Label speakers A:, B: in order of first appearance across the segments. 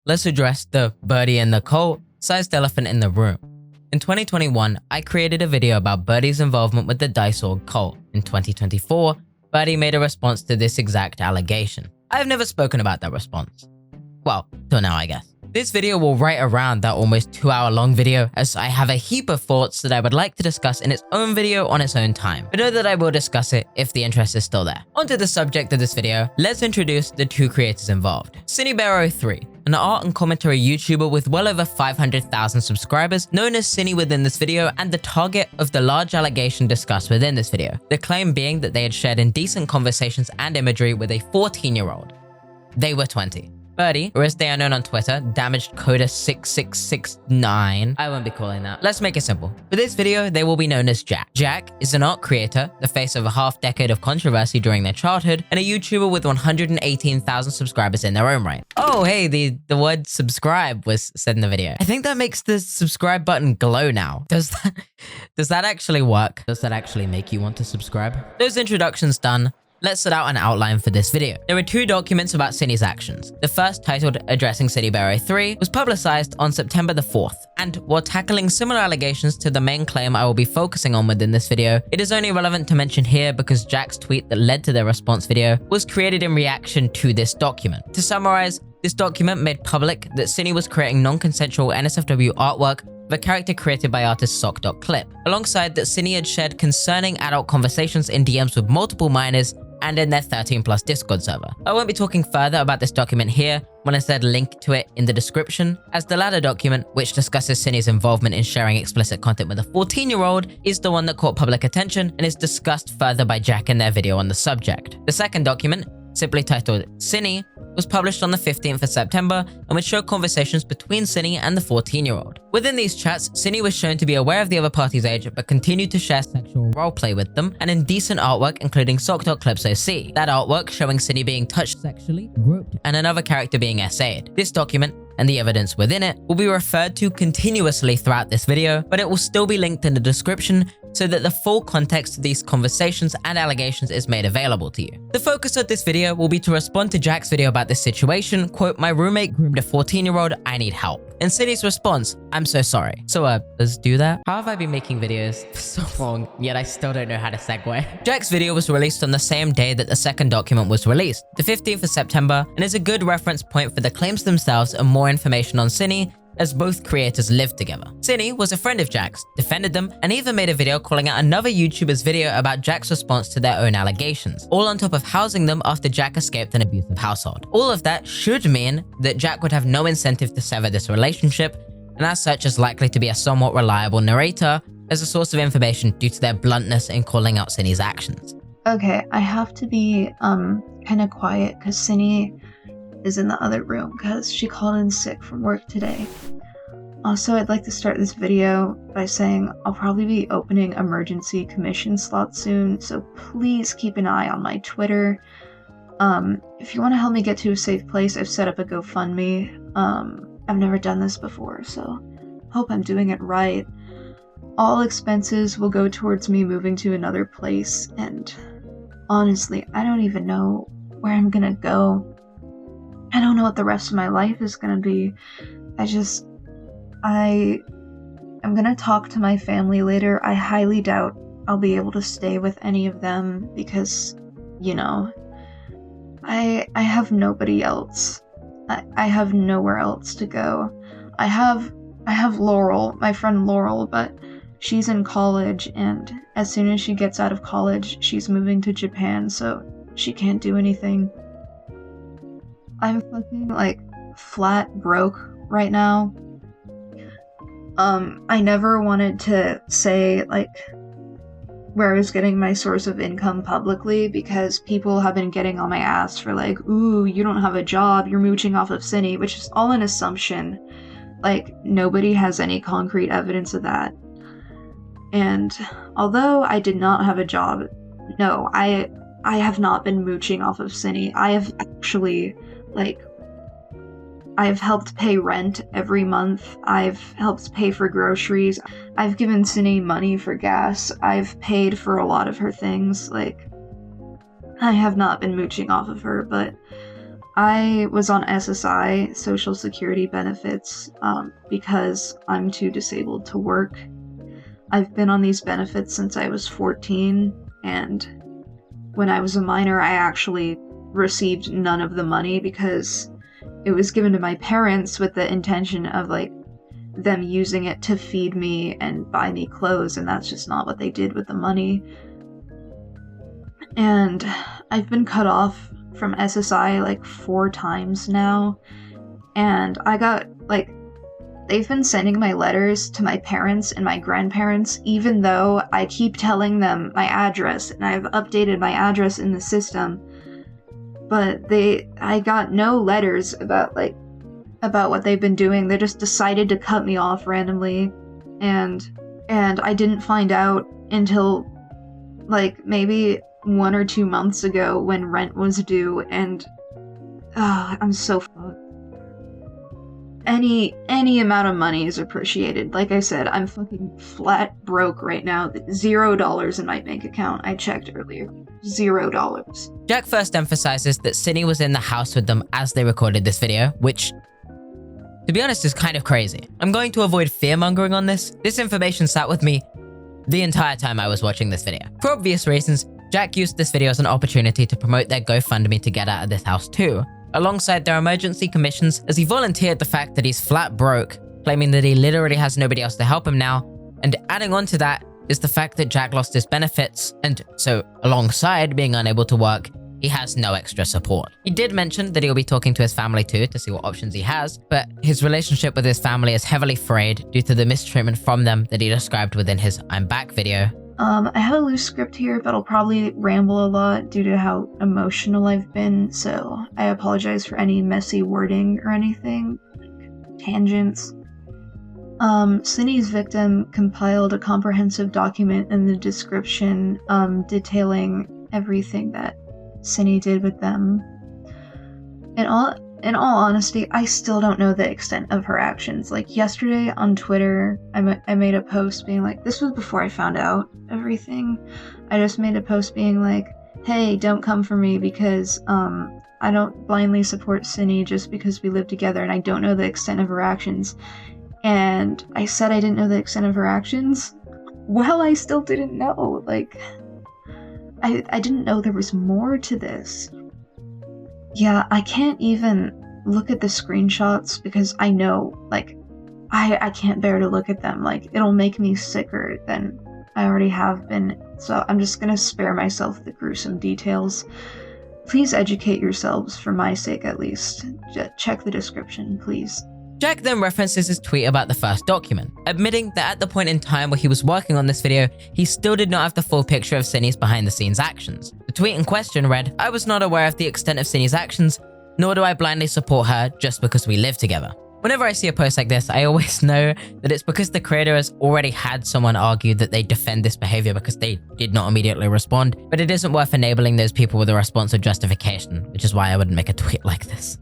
A: let's address the Birdie and the cult-sized elephant in the room. In 2021, I created a video about Birdie's involvement with the Dice.org cult. In 2024, Birdie made a response to this exact allegation. I have never spoken about that response. Well, till now I guess. This video will right around that almost 2-hour-long video, as I have a heap of thoughts that I would like to discuss in its own video on its own time, but know that I will discuss it if the interest is still there. Onto the subject of this video, let's introduce the two creators involved. Synnibear03, an art and commentary YouTuber with well over 500,000 subscribers, known as Synni within this video, and the target of the large allegation discussed within this video. The claim being that they had shared indecent conversations and imagery with a 14-year-old. They were 20. Birdie, or as they are known on Twitter, DamagedCoder6669. I won't be calling that. Let's make it simple. For this video, they will be known as Jack. Jack is an art creator, the face of a half-decade of controversy during their childhood, and a YouTuber with 118,000 subscribers in their own right. Oh, hey, the word subscribe was said in the video. I think that makes the subscribe button glow now. Does that actually work? Does that actually make you want to subscribe? Those introductions done, let's set out an outline for this video. There are two documents about Synni's actions. The first, titled Addressing Synnibear03, was publicized on September the 4th, and while tackling similar allegations to the main claim I will be focusing on within this video, it is only relevant to mention here because Jack's tweet that led to their response video was created in reaction to this document. To summarize, this document made public that Synni was creating non-consensual NSFW artwork of a character created by artist sock.clip, alongside that Synni had shared concerning adult conversations in DMs with multiple minors and in their 13+ Discord server. I won't be talking further about this document here, when instead link to it in the description, as the latter document, which discusses Synni's involvement in sharing explicit content with a 14-year-old, is the one that caught public attention and is discussed further by Jack in their video on the subject. The second document, simply titled Synni, was published on the 15th of September and would show conversations between Synni and the 14-year-old. Within these chats, Synni was shown to be aware of the other party's age but continued to share sexual roleplay with them and indecent artwork including sock.clips OC. That artwork showing Synni being touched sexually, groped, and another character being essayed. This document and the evidence within it will be referred to continuously throughout this video, but it will still be linked in the description so that the full context of these conversations and allegations is made available to you. The focus of this video will be to respond to Jack's video about this situation, quote, "My roommate groomed a 14-year-old, I need help." And Synni's response, "I'm so sorry." So let's do that. How have I been making videos for so long, yet I still don't know how to segue? Jack's video was released on the same day that the second document was released, the 15th of September, and is a good reference point for the claims themselves and more information on Synni, as both creators lived together. Synni was a friend of Jack's, defended them, and even made a video calling out another YouTuber's video about Jack's response to their own allegations, all on top of housing them after Jack escaped an abusive household. All of that should mean that Jack would have no incentive to sever this relationship, and as such is likely to be a somewhat reliable narrator as a source of information due to their bluntness in calling out Synni's actions.
B: Okay, I have to be kind of quiet because Synni is in the other room because she called in sick from work today. Also, I'd like to start this video by saying I'll probably be opening emergency commission slots soon, so please keep an eye on my Twitter. If you want to help me get to a safe place, I've set up a GoFundMe. I've never done this before, so hope I'm doing it right. All expenses will go towards me moving to another place, and honestly, I don't even know where I'm gonna go. I don't know what the rest of my life is gonna be. I'm gonna talk to my family later. I highly doubt I'll be able to stay with any of them because, you know, I have nobody else. I have nowhere else to go. I have Laurel, my friend Laurel, but she's in college, and as soon as she gets out of college, she's moving to Japan, so she can't do anything. I'm fucking, like, flat broke right now. I never wanted to say, like, where I was getting my source of income publicly because people have been getting on my ass for, like, ooh, you don't have a job, you're mooching off of Synni, which is all an assumption. Like, nobody has any concrete evidence of that. And although I did not have a job, no, I have not been mooching off of Synni. I have actually, like, I've helped pay rent every month. I've helped pay for groceries. I've given Synni money for gas. I've paid for a lot of her things. Like, I have not been mooching off of her, but I was on SSI, Social Security benefits, because I'm too disabled to work. I've been on these benefits since I was 14, and when I was a minor, I actually received none of the money because it was given to my parents with the intention of, like, them using it to feed me and buy me clothes, and that's just not what they did with the money. And I've been cut off from SSI like 4 times now, and I got, like, they've been sending my letters to my parents and my grandparents, even though I keep telling them my address, and I've updated my address in the system, but I got no letters about what they've been doing. They just decided to cut me off randomly, and I didn't find out until, like, maybe 1 or 2 months ago when rent was due, and I'm so fucked. Any amount of money is appreciated. Like I said, I'm fucking flat broke right now. $0 in my bank account. I checked earlier. $0.
A: Jack first emphasizes that Synni was in the house with them as they recorded this video, which, to be honest, is kind of crazy. I'm going to avoid fear-mongering on this. This information sat with me the entire time I was watching this video. For obvious reasons, Jack used this video as an opportunity to promote their GoFundMe to get out of this house too, alongside their emergency commissions, as he volunteered the fact that he's flat broke, claiming that he literally has nobody else to help him now, and adding on to that is the fact that Jack lost his benefits, and so alongside being unable to work, he has no extra support. He did mention that he'll be talking to his family too to see what options he has, but his relationship with his family is heavily frayed due to the mistreatment from them that he described within his I'm Back video.
B: I have a loose script here, but I'll probably ramble a lot due to how emotional I've been, so I apologize for any messy wording or anything, like tangents. Synni's victim compiled a comprehensive document in the description, detailing everything that Synni did with them. In all honesty, I still don't know the extent of her actions. Like, yesterday on Twitter, I made a post being like, this was before I found out everything. I just made a post being like, hey, don't come for me because, I don't blindly support Synni just because we live together and I don't know the extent of her actions. And I said I didn't know the extent of her actions. Well, I still didn't know. Like, I didn't know there was more to this. Yeah, I can't even look at the screenshots because I know, like, I can't bear to look at them. Like, it'll make me sicker than I already have been. So I'm just gonna spare myself the gruesome details. Please educate yourselves, for my sake at least. Check the description, please.
A: Jack then references his tweet about the first document, admitting that at the point in time where he was working on this video, he still did not have the full picture of Synni's behind-the-scenes actions. The tweet in question read, "I was not aware of the extent of Synni's actions, nor do I blindly support her just because we live together." Whenever I see a post like this, I always know that it's because the creator has already had someone argue that they defend this behavior because they did not immediately respond, but it isn't worth enabling those people with a response or justification, which is why I wouldn't make a tweet like this.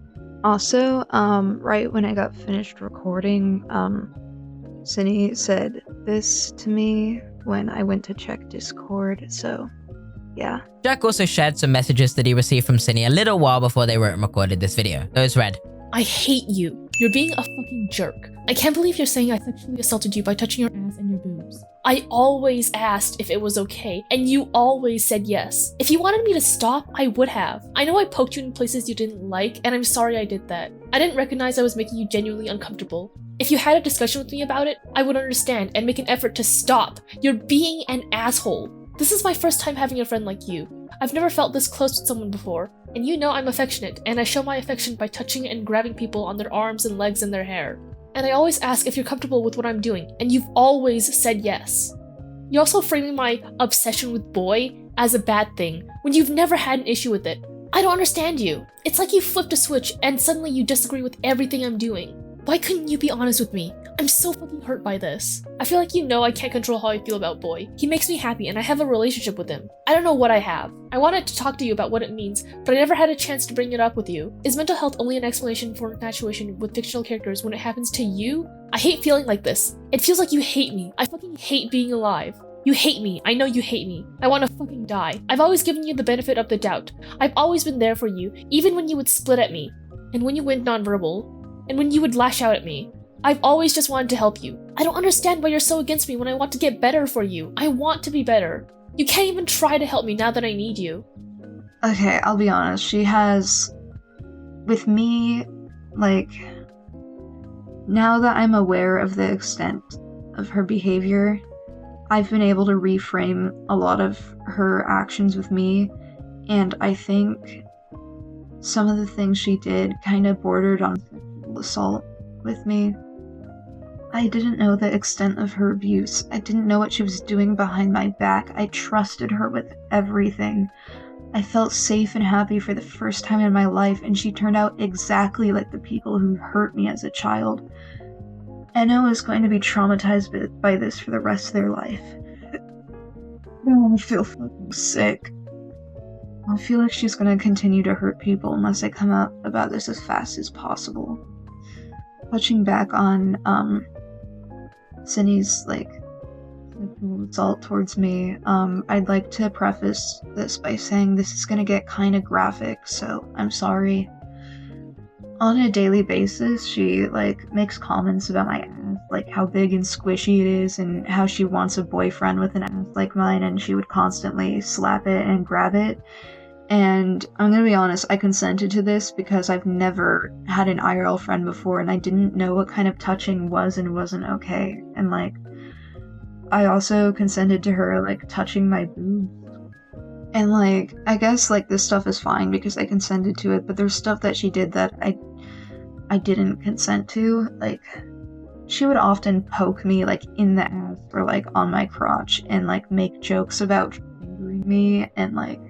B: Also, right when I got finished recording, Synni said this to me when I went to check Discord, so yeah.
A: Jack also shared some messages that he received from Synni a little while before they wrote and recorded this video. Those read,
C: "I hate you. You're being a fucking jerk. I can't believe you're saying I sexually assaulted you by touching your ass and your boobs. I always asked if it was okay, and you always said yes. If you wanted me to stop, I would have. I know I poked you in places you didn't like, and I'm sorry I did that. I didn't recognize I was making you genuinely uncomfortable. If you had a discussion with me about it, I would understand and make an effort to stop. You're being an asshole. This is my first time having a friend like you. I've never felt this close to someone before, and you know I'm affectionate, and I show my affection by touching and grabbing people on their arms and legs and their hair. And I always ask if you're comfortable with what I'm doing, and you've always said yes. You're also framing my obsession with boy as a bad thing, when you've never had an issue with it. I don't understand you. It's like you flipped a switch, and suddenly you disagree with everything I'm doing. Why couldn't you be honest with me? I'm so fucking hurt by this. I feel like you know I can't control how I feel about boy. He makes me happy and I have a relationship with him. I don't know what I have. I wanted to talk to you about what it means, but I never had a chance to bring it up with you. Is mental health only an explanation for infatuation with fictional characters when it happens to you? I hate feeling like this. It feels like you hate me. I fucking hate being alive. You hate me. I know you hate me. I want to fucking die. I've always given you the benefit of the doubt. I've always been there for you, even when you would split at me, and when you went nonverbal, and when you would lash out at me. I've always just wanted to help you. I don't understand why you're so against me when I want to get better for you. I want to be better. You can't even try to help me now that I need you.
B: Okay, I'll be honest. She has, with me, like, now that I'm aware of the extent of her behavior, I've been able to reframe a lot of her actions with me, and I think some of the things she did kind of bordered on sexual assault with me. I didn't know the extent of her abuse. I didn't know what she was doing behind my back. I trusted her with everything. I felt safe and happy for the first time in my life, and she turned out exactly like the people who hurt me as a child. Enno is going to be traumatized by this for the rest of their life. I feel fucking sick. I feel like she's going to continue to hurt people unless I come out about this as fast as possible. Touching back on Synni's like sexual assault towards me, I'd like to preface this by saying this is gonna get kind of graphic, so I'm sorry. On a daily basis, she like makes comments about my ass, like how big and squishy it is, and how she wants a boyfriend with an ass like mine, and she would constantly slap it and grab it. And I'm gonna be honest, I consented to this because I've never had an IRL friend before, and I didn't know what kind of touching was and wasn't okay. And like, I also consented to her like touching my boobs. And like, I guess like this stuff is fine because I consented to it, but there's stuff that she did that I didn't consent to. Like, she would often poke me like in the ass or like on my crotch and like make jokes about fingering me, and like,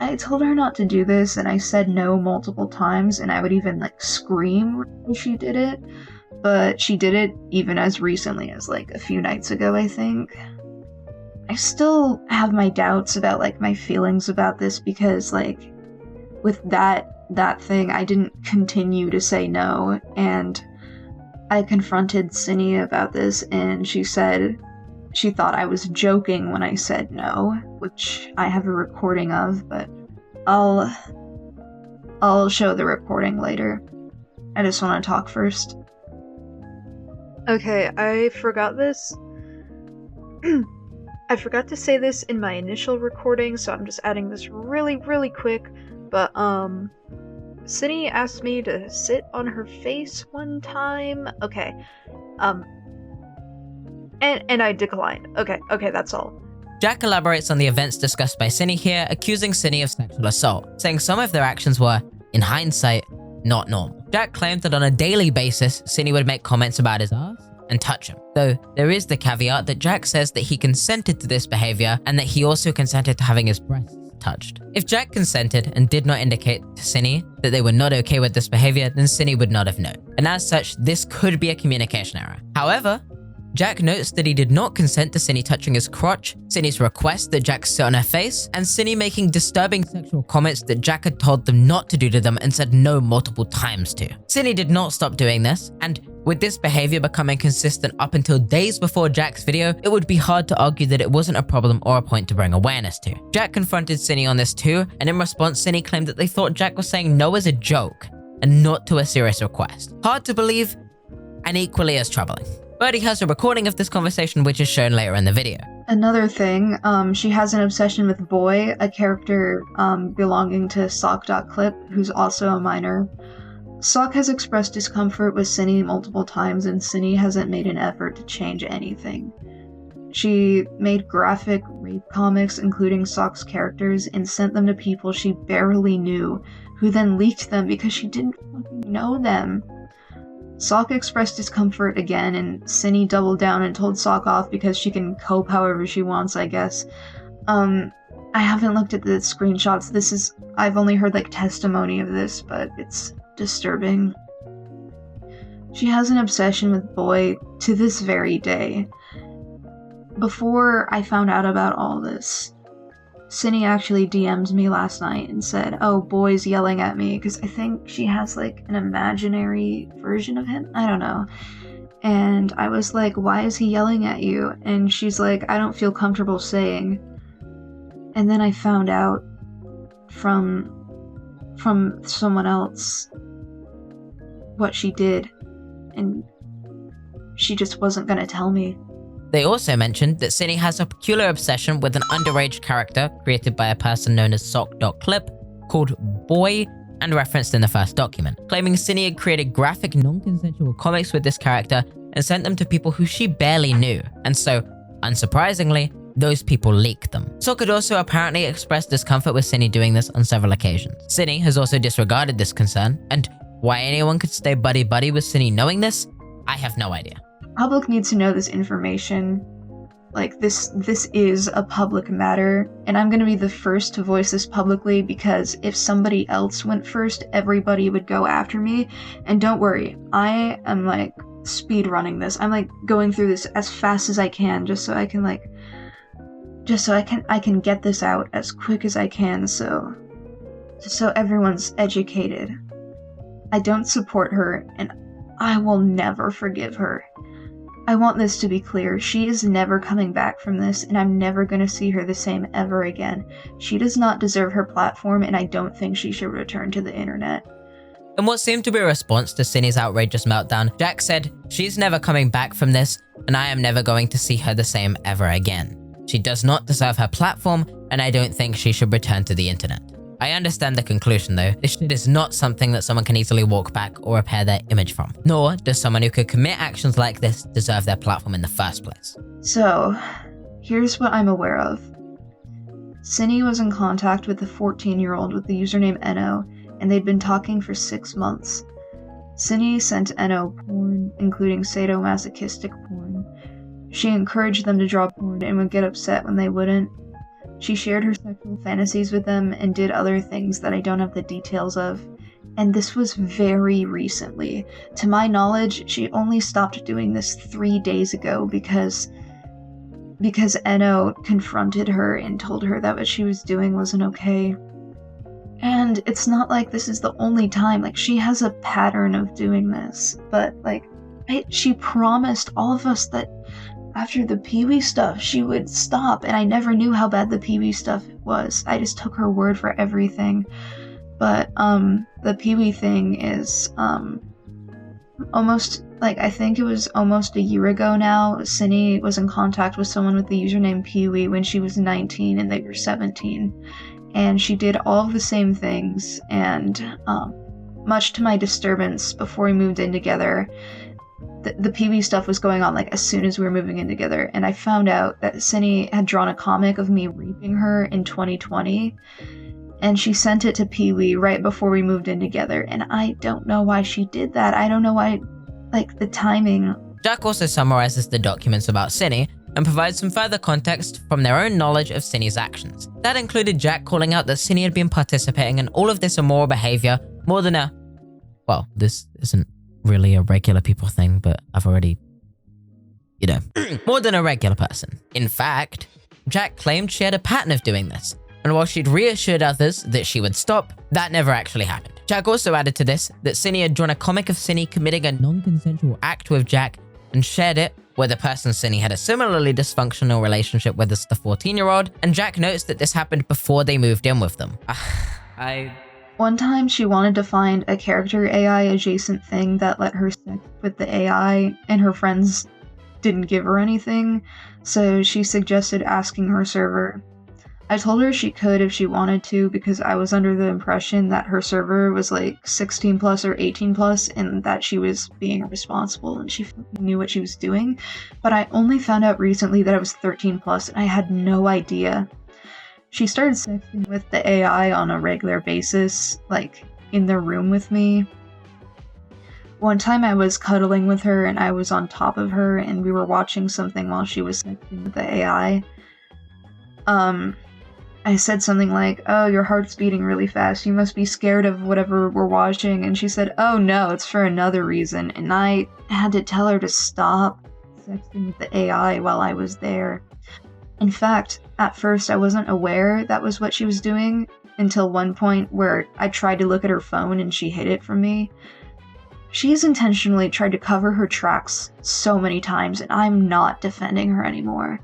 B: I told her not to do this, and I said no multiple times, and I would even like scream when she did it, but she did it even as recently as like a few nights ago, I think. I still have my doubts about like my feelings about this because like with that thing, I didn't continue to say no, and I confronted Synni about this, and she said she thought I was joking when I said no, which I have a recording of, but I'll show the recording later. I just want to talk first. Okay, I forgot this. I forgot to say this in my initial recording, so I'm just adding this really quick, but Synni asked me to sit on her face one time. Okay. And I declined. Okay, that's all.
A: Jack elaborates on the events discussed by Synni here, accusing Synni of sexual assault, saying some of their actions were, in hindsight, not normal. Jack claimed that on a daily basis, Synni would make comments about his ass and touch him. Though there is the caveat that Jack says that he consented to this behavior and that he also consented to having his breasts touched. If Jack consented and did not indicate to Synni that they were not okay with this behavior, then Synni would not have known. And as such, this could be a communication error. However, Jack notes that he did not consent to Synni touching his crotch, Synni's request that Jack sit on her face, and Synni making disturbing sexual comments that Jack had told them not to do to them and said no multiple times to. Synni did not stop doing this, and with this behavior becoming consistent up until days before Jack's video, it would be hard to argue that it wasn't a problem or a point to bring awareness to. Jack confronted Synni on this too, and in response, Synni claimed that they thought Jack was saying no as a joke and not to a serious request. Hard to believe, and equally as troubling. Birdie has a recording of this conversation which is shown later in the video.
B: Another thing, she has an obsession with Boy, a character belonging to Sock.clip, who's also a minor. Sock has expressed discomfort with Synni multiple times, and Synni hasn't made an effort to change anything. She made graphic rape comics, including Sock's characters, and sent them to people she barely knew, who then leaked them because she didn't fucking know them. Sock expressed discomfort again, and Synni doubled down and told Sock off because she can cope however she wants, I guess. I haven't looked at the screenshots. I've only heard like testimony of this, but it's disturbing. She has an obsession with Boy to this very day. Before I found out about all this, Synni actually DM'd me last night and said, oh, Boy's yelling at me, because I think she has like an imaginary version of him. I don't know. And I was like, why is he yelling at you? And she's like, I don't feel comfortable saying. And then I found out from someone else what she did, and she just wasn't gonna tell me.
A: They also mentioned that Synni has a peculiar obsession with an underage character created by a person known as sock.clip called Boy and referenced in the first document, claiming Synni had created graphic non-consensual comics with this character and sent them to people who she barely knew, and so, unsurprisingly, those people leaked them. Sock had also apparently expressed discomfort with Synni doing this on several occasions. Synni has also disregarded this concern, and why anyone could stay buddy-buddy with Synni knowing this, I have no idea.
B: Public needs to know this information. Like, this is a public matter, and I'm gonna be the first to voice this publicly, because if somebody else went first, everybody would go after me. And don't worry, I am like speed running this. I'm like going through this as fast as I can, just so I can get this out as quick as I can, so everyone's educated. I don't support her, and I will never forgive her. I want this to be clear. She is never coming back from this, and I'm never going to see her the same ever again. She does not deserve her platform, and I don't think she should return to the internet.
A: In what seemed to be a response to Synni's outrageous meltdown, Jack said, "She's never coming back from this, and I am never going to see her the same ever again. She does not deserve her platform, and I don't think she should return to the internet." I understand the conclusion though. This shit is not something that someone can easily walk back or repair their image from. Nor does someone who could commit actions like this deserve their platform in the first place.
B: So, here's what I'm aware of. Synni was in contact with the 14-year-old with the username Eno, and they'd been talking for 6 months. Synni sent Eno porn, including sadomasochistic porn. She encouraged them to draw porn and would get upset when they wouldn't. She shared her sexual fantasies with them and did other things that I don't have the details of. And this was very recently. To my knowledge, she only stopped doing this 3 days ago because Eno confronted her and told her that what she was doing wasn't okay. And it's not like this is the only time. Like, she has a pattern of doing this. But, like, she promised all of us that after the Pee-wee stuff, she would stop, and I never knew how bad the Pee-wee stuff was. I just took her word for everything. But, the Pee-wee thing is, almost, like, I think it was almost a year ago now, Synni was in contact with someone with the username Pee-wee when she was 19 and they were 17. And she did all of the same things, and, much to my disturbance, before we moved in together, the Pee-wee stuff was going on like as soon as we were moving in together, and I found out that Synni had drawn a comic of me raping her in 2020, and she sent it to Pee-wee right before we moved in together, and I don't know why she did that. I don't know why, like, the timing.
A: Jack also summarizes the documents about Synni and provides some further context from their own knowledge of Synni's actions. That included Jack calling out that Synni had been participating in all of this immoral behavior more than this isn't really a regular people thing, but I've already, more than a regular person. In fact, Jack claimed she had a pattern of doing this, and while she'd reassured others that she would stop, that never actually happened. Jack also added to this that Synni had drawn a comic of Synni committing a non-consensual act with Jack and shared it, where the person Synni had a similarly dysfunctional relationship with as the 14-year-old, and Jack notes that this happened before they moved in with them.
B: One time she wanted to find a character AI adjacent thing that let her sex with the AI, and her friends didn't give her anything, so she suggested asking her server. I told her she could if she wanted to, because I was under the impression that her server was like 16 plus or 18 plus, and that she was being responsible and she knew what she was doing, but I only found out recently that I was 13 plus, and I had no idea. She started sexting with the AI on a regular basis, like, in the room with me. One time I was cuddling with her and I was on top of her and we were watching something while she was sexting with the AI. I said something like, "Oh, your heart's beating really fast, you must be scared of whatever we're watching," and she said, "Oh no, it's for another reason," and I had to tell her to stop sexting with the AI while I was there. In fact, at first I wasn't aware that was what she was doing until one point where I tried to look at her phone and she hid it from me. She's intentionally tried to cover her tracks so many times, and I'm not defending her anymore.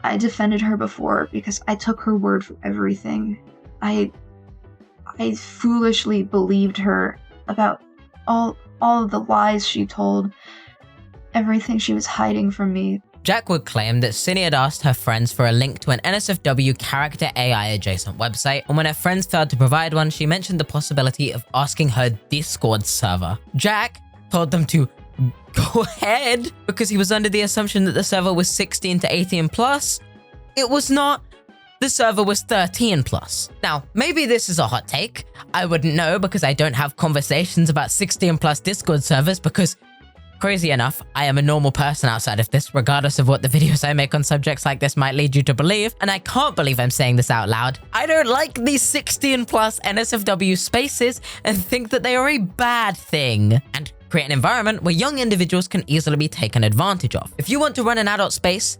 B: I defended her before because I took her word for everything. I foolishly believed her about all of the lies she told, everything she was hiding from me.
A: Jack would claim that Synni had asked her friends for a link to an NSFW character AI adjacent website, and when her friends failed to provide one, she mentioned the possibility of asking her Discord server. Jack told them to go ahead because he was under the assumption that the server was 16 to 18 plus. It was not. The server was 13 plus. Now, maybe this is a hot take. I wouldn't know because I don't have conversations about 16 plus Discord servers because, crazy enough, I am a normal person outside of this, regardless of what the videos I make on subjects like this might lead you to believe, and I can't believe I'm saying this out loud. I don't like these 16 plus NSFW spaces and think that they are a bad thing, and create an environment where young individuals can easily be taken advantage of. If you want to run an adult space,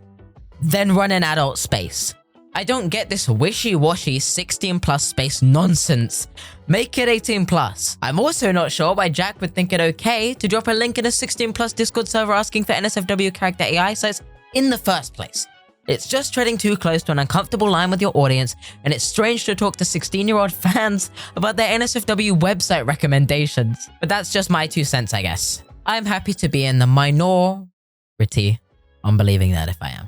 A: then run an adult space. I don't get this wishy-washy 16 plus space nonsense. Make it 18 plus. I'm also not sure why Jack would think it okay to drop a link in a 16 plus Discord server asking for NSFW character AI sites in the first place. It's just treading too close to an uncomfortable line with your audience, and it's strange to talk to 16-year-old fans about their NSFW website recommendations. But that's just my 2 cents, I guess. I'm happy to be in the minority on believing that if I am.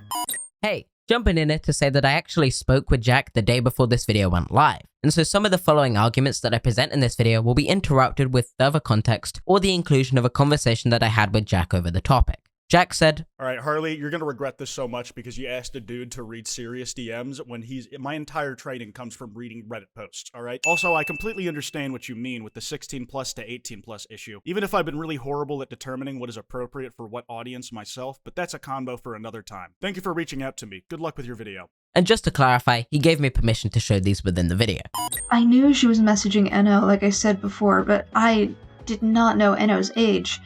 A: Hey. Jumping in it to say that I actually spoke with Jack the day before this video went live, and so some of the following arguments that I present in this video will be interrupted with further context or the inclusion of a conversation that I had with Jack over the topic. Jack said,
D: "All right, Harley, you're going to regret this so much because you asked a dude to read serious DMs when my entire training comes from reading Reddit posts, all right? Also, I completely understand what you mean with the 16 plus to 18 plus issue, even if I've been really horrible at determining what is appropriate for what audience myself, but that's a combo for another time. Thank you for reaching out to me. Good luck with your video."
A: And just to clarify, he gave me permission to show these within the video.
B: I knew she was messaging Enno, like I said before, but I did not know Enno's age.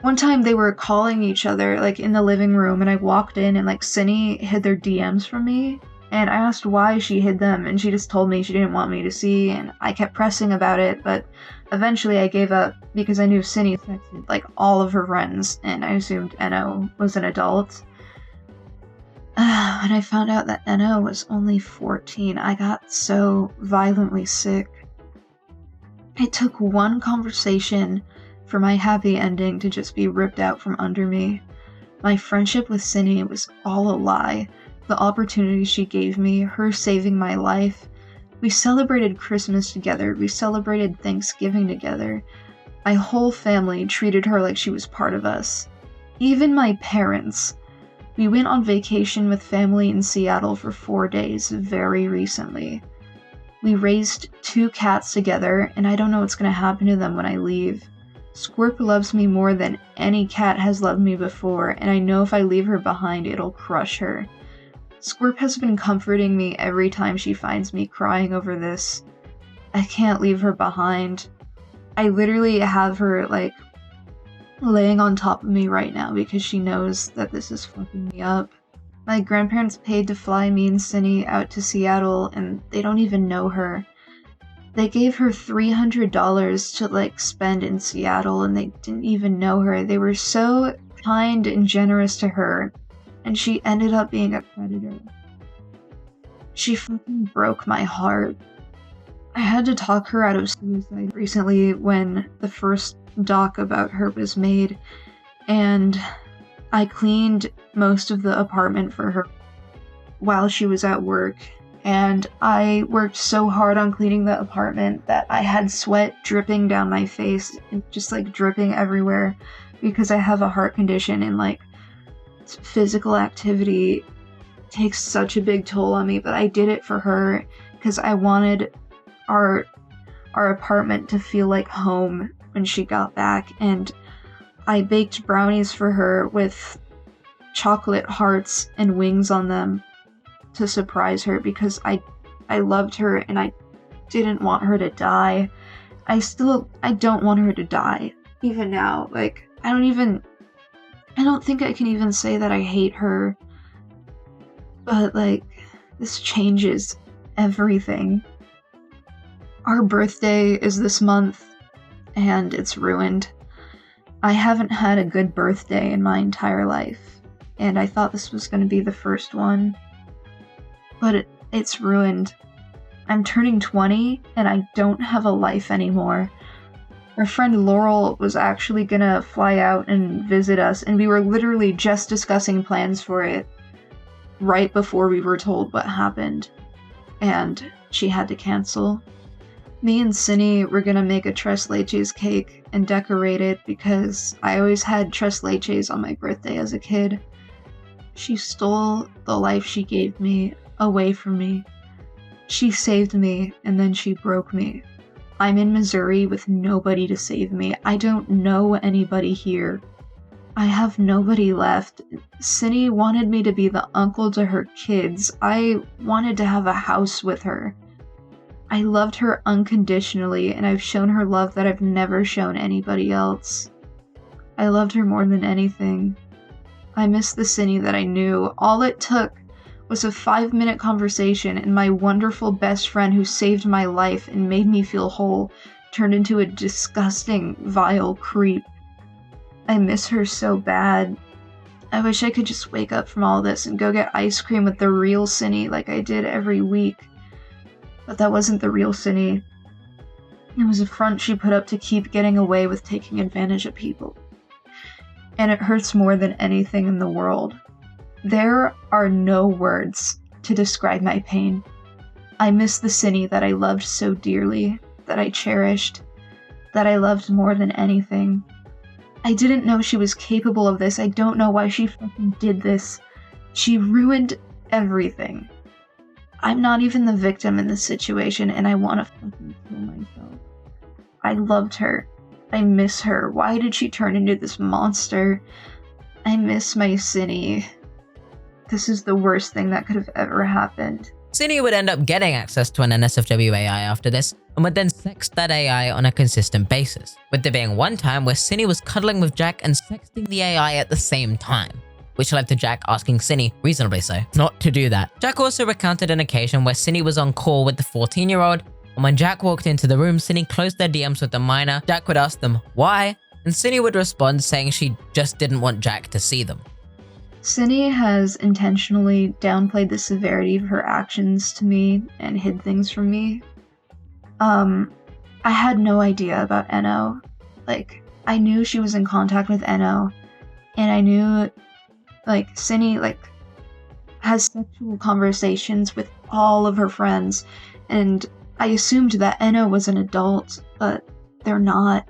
B: One time they were calling each other, like, in the living room, and I walked in and, like, Synni hid their DMs from me, and I asked why she hid them, and she just told me she didn't want me to see, and I kept pressing about it, but eventually I gave up because I knew Synni texted, like, all of her friends, and I assumed Enno was an adult. When I found out that Enno was only 14, I got so violently sick. It took one conversation for my happy ending to just be ripped out from under me. My friendship with Synni was all a lie. The opportunity she gave me, her saving my life. We celebrated Christmas together. We celebrated Thanksgiving together. My whole family treated her like she was part of us. Even my parents. We went on vacation with family in Seattle for 4 days very recently. We raised 2 cats together, and I don't know what's going to happen to them when I leave. Squirp loves me more than any cat has loved me before, and I know if I leave her behind, it'll crush her. Squirp has been comforting me every time she finds me crying over this. I can't leave her behind. I literally have her, like, laying on top of me right now because she knows that this is fucking me up. My grandparents paid to fly me and Synni out to Seattle, and they don't even know her. They gave her $300 to, like, spend in Seattle, and they didn't even know her. They were so kind and generous to her, and she ended up being a predator. She fucking broke my heart. I had to talk her out of suicide recently when the first doc about her was made, and I cleaned most of the apartment for her while she was at work. And I worked so hard on cleaning the apartment that I had sweat dripping down my face and just, like, dripping everywhere because I have a heart condition, and, like, physical activity takes such a big toll on me, but I did it for her because I wanted our apartment to feel like home when she got back, and I baked brownies for her with chocolate hearts and wings on them to surprise her because I loved her and I didn't want her to die. I don't want her to die. Even now, like, I don't think I can even say that I hate her. But, like, this changes everything. Our birthday is this month, and it's ruined. I haven't had a good birthday in my entire life, and I thought this was going to be the first one, but it's ruined. I'm turning 20, and I don't have a life anymore. Our friend Laurel was actually gonna fly out and visit us, and we were literally just discussing plans for it right before we were told what happened, and she had to cancel. Me and Synni were gonna make a tres leches cake and decorate it because I always had tres leches on my birthday as a kid. She stole the life she gave me away from me. She saved me, and then she broke me. I'm in Missouri with nobody to save me. I don't know anybody here. I have nobody left. Synni wanted me to be the uncle to her kids. I wanted to have a house with her. I loved her unconditionally, and I've shown her love that I've never shown anybody else. I loved her more than anything. I miss the Synni that I knew. All it took was a 5-minute conversation, and my wonderful best friend who saved my life and made me feel whole turned into a disgusting, vile creep. I miss her so bad. I wish I could just wake up from all this and go get ice cream with the real Synni like I did every week. But that wasn't the real Synni. It was a front she put up to keep getting away with taking advantage of people. And it hurts more than anything in the world. There are no words to describe my pain. I miss the Synni that I loved so dearly, that I cherished, that I loved more than anything. I didn't know she was capable of this. I don't know why she fucking did this. She ruined everything. I'm not even the victim in this situation, and I want to fucking kill myself. I loved her. I miss her. Why did she turn into this monster? I miss my Synni. This is the worst thing that could have ever happened.
A: Synni would end up getting access to an NSFW AI after this, and would then sext that AI on a consistent basis, with there being one time where Synni was cuddling with Jack and sexting the AI at the same time, which led to Jack asking Synni, reasonably so, not to do that. Jack also recounted an occasion where Synni was on call with the 14-year-old, and when Jack walked into the room, Synni closed their DMs with the minor. Jack would ask them why, and Synni would respond saying she just didn't want Jack to see them.
B: Synni has intentionally downplayed the severity of her actions to me and hid things from me. I had no idea about Enno. I knew she was in contact with Enno, and I knew, Synni, has sexual conversations with all of her friends, and I assumed that Enno was an adult, but they're not.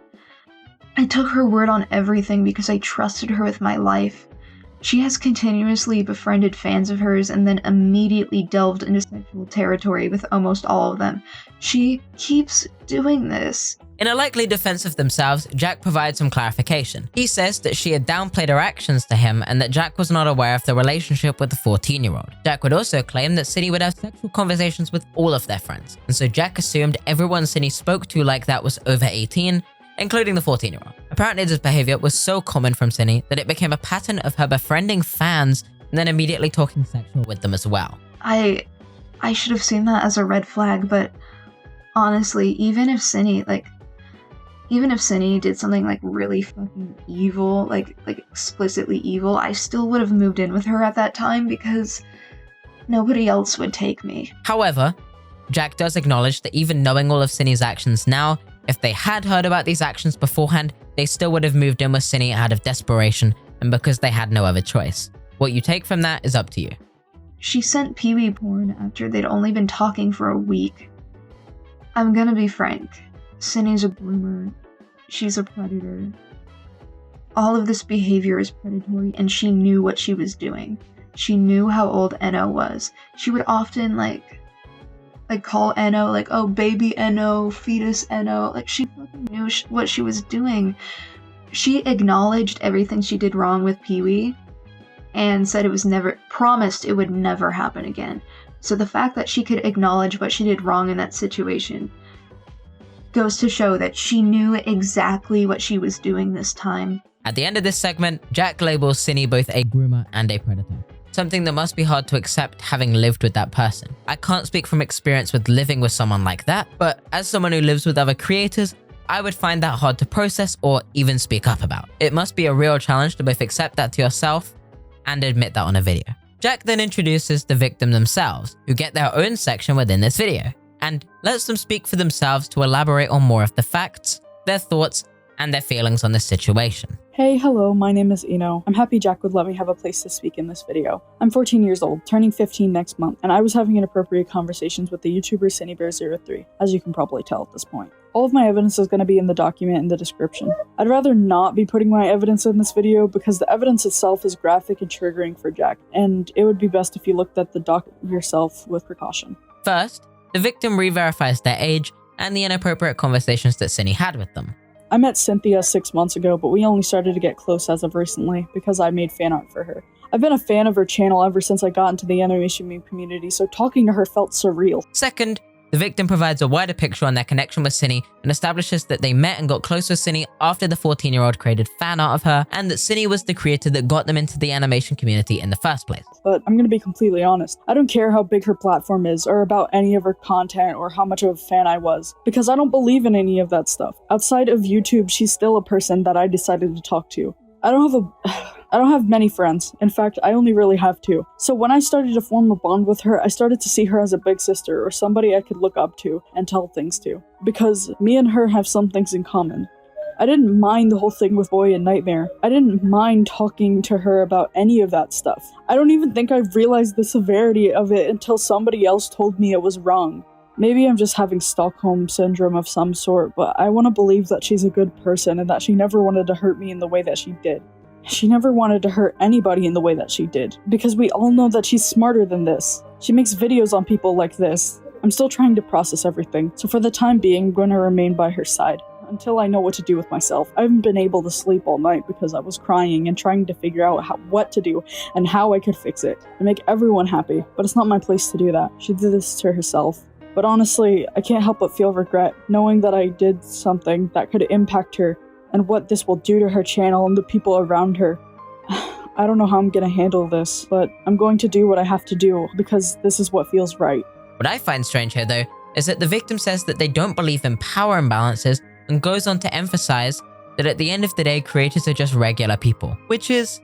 B: I took her word on everything because I trusted her with my life. She has continuously befriended fans of hers and then immediately delved into sexual territory with almost all of them. She keeps doing this.
A: In a likely defense of themselves, Jack provides some clarification. He says that she had downplayed her actions to him and that Jack was not aware of the relationship with the 14-year-old. Jack would also claim that Synni would have sexual conversations with all of their friends, and so Jack assumed everyone Synni spoke to like that was over 18, including the 14-year-old. Apparently this behavior was so common from Synni that it became a pattern of her befriending fans and then immediately talking sexual with them as well.
B: I should have seen that as a red flag, but honestly, even if Synni did something really fucking evil, like explicitly evil, I still would have moved in with her at that time because nobody else would take me.
A: However, Jack does acknowledge that even knowing all of Synni's actions now, if they had heard about these actions beforehand, they still would have moved in with Synni out of desperation and because they had no other choice. What you take from that is up to you.
B: She sent Pee-wee porn after they'd only been talking for a week. I'm gonna be frank. Synni's a groomer. She's a predator. All of this behavior is predatory, and she knew what she was doing. She knew how old Enno was. She would often, call Enno, oh, baby Enno, fetus Enno. She fucking knew what she was doing. She acknowledged everything she did wrong with Pee-wee, and said promised it would never happen again. So the fact that she could acknowledge what she did wrong in that situation goes to show that she knew exactly what she was doing this time.
A: At the end of this segment, Jack labels Synni both a groomer and a predator. Something that must be hard to accept having lived with that person. I can't speak from experience with living with someone like that, but as someone who lives with other creators, I would find that hard to process or even speak up about. It must be a real challenge to both accept that to yourself and admit that on a video. Jack then introduces the victim themselves, who get their own section within this video, and lets them speak for themselves to elaborate on more of the facts, their thoughts, and their feelings on the situation.
E: Hey, hello, my name is Eno. I'm happy Jack would let me have a place to speak in this video. I'm 14 years old, turning 15 next month, and I was having inappropriate conversations with the YouTuber Synnibear03, as you can probably tell at this point. All of my evidence is going to be in the document in the description. I'd rather not be putting my evidence in this video because the evidence itself is graphic and triggering for Jack, and it would be best if you looked at the doc yourself with precaution.
A: First, the victim re-verifies their age and the inappropriate conversations that Synni had with them.
E: I met Cynthia 6 months ago, but we only started to get close as of recently because I made fan art for her. I've been a fan of her channel ever since I got into the animation meme community, so talking to her felt surreal.
A: Second, the victim provides a wider picture on their connection with Synni and establishes that they met and got close with Synni after the 14-year-old created fan art of her, and that Synni was the creator that got them into the animation community in the first place.
E: But I'm gonna be completely honest. I don't care how big her platform is, or about any of her content, or how much of a fan I was, because I don't believe in any of that stuff. Outside of YouTube, she's still a person that I decided to talk to. I don't have many friends. In fact, I only really have 2. So when I started to form a bond with her, I started to see her as a big sister or somebody I could look up to and tell things to. Because me and her have some things in common. I didn't mind the whole thing with Boy and Nightmare. I didn't mind talking to her about any of that stuff. I don't even think I realized the severity of it until somebody else told me it was wrong. Maybe I'm just having Stockholm syndrome of some sort, but I want to believe that she's a good person and that she never wanted to hurt me in the way that she did. She never wanted to hurt anybody in the way that she did, because we all know that she's smarter than this. She makes videos on people like this. I'm still trying to process everything, so for the time being, I'm going to remain by her side, until I know what to do with myself. I haven't been able to sleep all night because I was crying and trying to figure out what to do and how I could fix it, and make everyone happy, but it's not my place to do that. She did this to herself. But honestly, I can't help but feel regret, knowing that I did something that could impact her, and what this will do to her channel and the people around her. I don't know how I'm gonna handle this, but I'm going to do what I have to do, because this is what feels right.
A: What I find strange here, though, is that the victim says that they don't believe in power imbalances and goes on to emphasize that at the end of the day, creators are just regular people, which is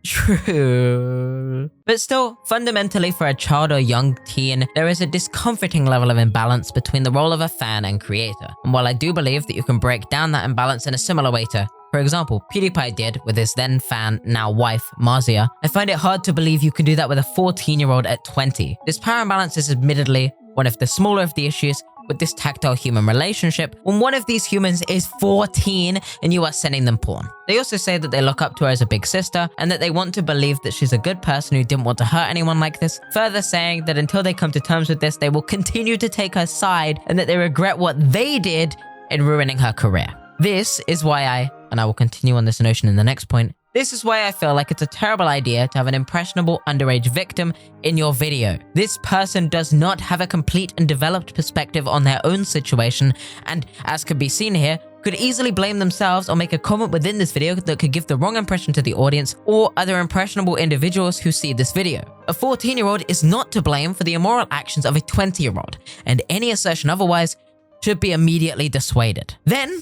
A: true. But still, fundamentally for a child or young teen, there is a discomforting level of imbalance between the role of a fan and creator. And while I do believe that you can break down that imbalance in a similar way to, for example, PewDiePie did with his then fan, now wife, Marzia, I find it hard to believe you can do that with a 14-year-old at 20. This power imbalance is admittedly one of the smaller of the issues with this tactile human relationship when one of these humans is 14 and you are sending them porn. They also say that they look up to her as a big sister and that they want to believe that she's a good person who didn't want to hurt anyone like this, further saying that until they come to terms with this, they will continue to take her side and that they regret what they did in ruining her career. This is why and I will continue on this notion in the next point, this is why I feel like it's a terrible idea to have an impressionable underage victim in your video. This person does not have a complete and developed perspective on their own situation, and as could be seen here, could easily blame themselves or make a comment within this video that could give the wrong impression to the audience or other impressionable individuals who see this video. A 14-year-old is not to blame for the immoral actions of a 20-year-old, and any assertion otherwise should be immediately dissuaded. Then,